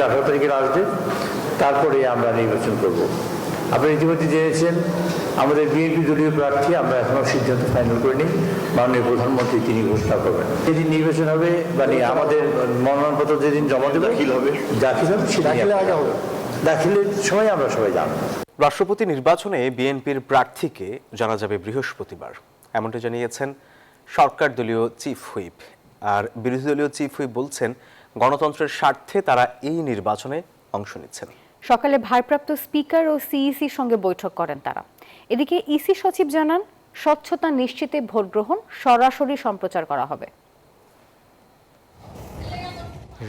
18 তারিখের আসবে, তারপরে আমরা নির্বাচন করব। আপনারা ইতিমধ্যে জেনেছেন আমাদের বিএনপি দলীয় প্রার্থী আমরা এখনো সিদ্ধান্ত ফাইনাল করিনি। মাননীয় প্রধানমন্ত্রী তিনি ঘোষণা করবেন যেদিন নির্বাচন হবে, মানে আমাদের মনোনয়নপত্র যেদিন জমা দেবে দাখিল হবে দাখিলের আগে হবে, দাখিলের সময় আমরা সবাই জানব। রাষ্ট্রপতি নির্বাচনে বিএনপির প্রার্থীকে জানা যাবে বৃহস্পতিবার, এমনটা জানিয়েছেন সরকার দলীয় চিফ হুইপ। আর বিরোধী দলীয় চিফ হুইপ বলছেন গণতন্ত্রের স্বার্থে তারা এই নির্বাচনে অংশ নিচ্ছেন। সকালে ভারপ্রাপ্ত স্পিকার ও সিইসির সঙ্গে বৈঠক করেন তারা। এদিকে ইসি সচিব জানান, স্বচ্ছতা নিশ্চিতে ভোট গ্রহণ সরাসরি সম্প্রচার করা হবে।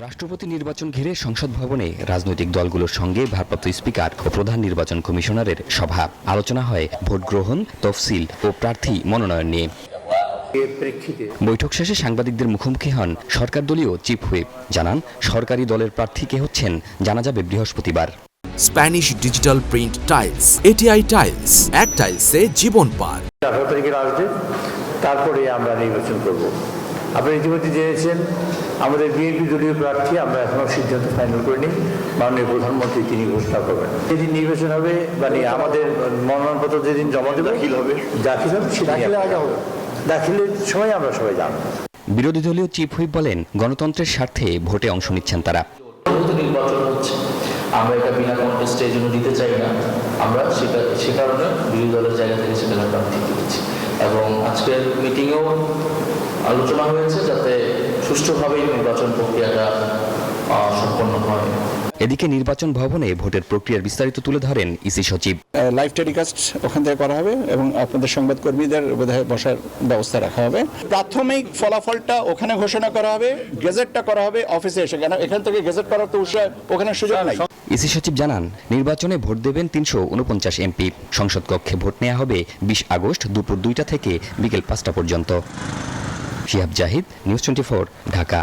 রাষ্ট্রপতি নির্বাচন ঘিরে সংসদ ভবনে রাজনৈতিক দলগুলোর সঙ্গে ভারপ্রাপ্ত স্পিকার ও প্রধান নির্বাচন কমিশনারের সভা। আলোচনা হয় ভোট গ্রহণ, তফসিল ও প্রার্থী মনোনয়ন নিয়ে। বৈঠক শেষে সাংবাদিকদের মুখোমুখি হন সরকার দলীয় চিফ হুইপ। জানান, সরকারি দলের প্রার্থী কে হচ্ছেন জানা যাবে বৃহস্পতিবার। Spanish digital print tiles, ATI tiles, এক টাইলসে জীবন পার। 18 তারিখের আসবে, তারপরে আমরা নির্বাচন করব। আপনারা ইতিমধ্যে জেনেছেন আমাদের বিএনপি দলীয় প্রার্থী আমরা এখনো সিদ্ধান্ত ফাইনাল করিনি। মাননীয় প্রধানমন্ত্রী তিনি ঘোষণা করবেন যেদিন নির্বাচন হবে, মানে আমাদের মনোনয়নপত্র যেদিন জমা দেবে দাখিল হবে দাখিলের আগে হবে, দাখিলের সময় আমরা সবাই জানব। বিরোধী দলীয় চিফ হুইপ বলেন, গণতন্ত্রের স্বার্থে ভোটে অংশ নিচ্ছেন তারা। নির্বাচন হচ্ছে, আমরা এটা বিনা কন্টেস্টে এই জন্য দিতে চাই না। আমরা সে কারণে বিরোধী দলের জায়গা থেকে সেখানে প্রার্থী দিয়েছি এবং আজকের মিটিংয়েও আলোচনা হয়েছে যাতে সুষ্ঠুভাবেই নির্বাচন প্রক্রিয়াটা সম্পন্ন হয়। এদিকে নির্বাচন ভবনে ভোটের প্রক্রিয়ার বিস্তারিত তুলে ধরেন ইসি সচিব। লাইভ টেলিকাস্ট ওখান থেকে করা হবে এবং আপনাদের সংবাদকর্মীদের বোধহয় বসার ব্যবস্থা রাখা হবে। প্রাথমিক ফলাফলটা ওখানে ঘোষণা করা হবে, গেজেটটা করা হবে অফিসে এসে, কেন এখান থেকে গেজেট করার তো ওখানে সুযোগ নাই। ইসি সচিব জানান, নির্বাচনে ভোট দেবেন 349 এমপি। সংসদ কক্ষে ভোট নেওয়া হবে 20 আগস্ট দুপুর 2টা থেকে বিকেল 5টা পর্যন্ত। শিহাব জাহিদ, নিউজ 24, ঢাকা।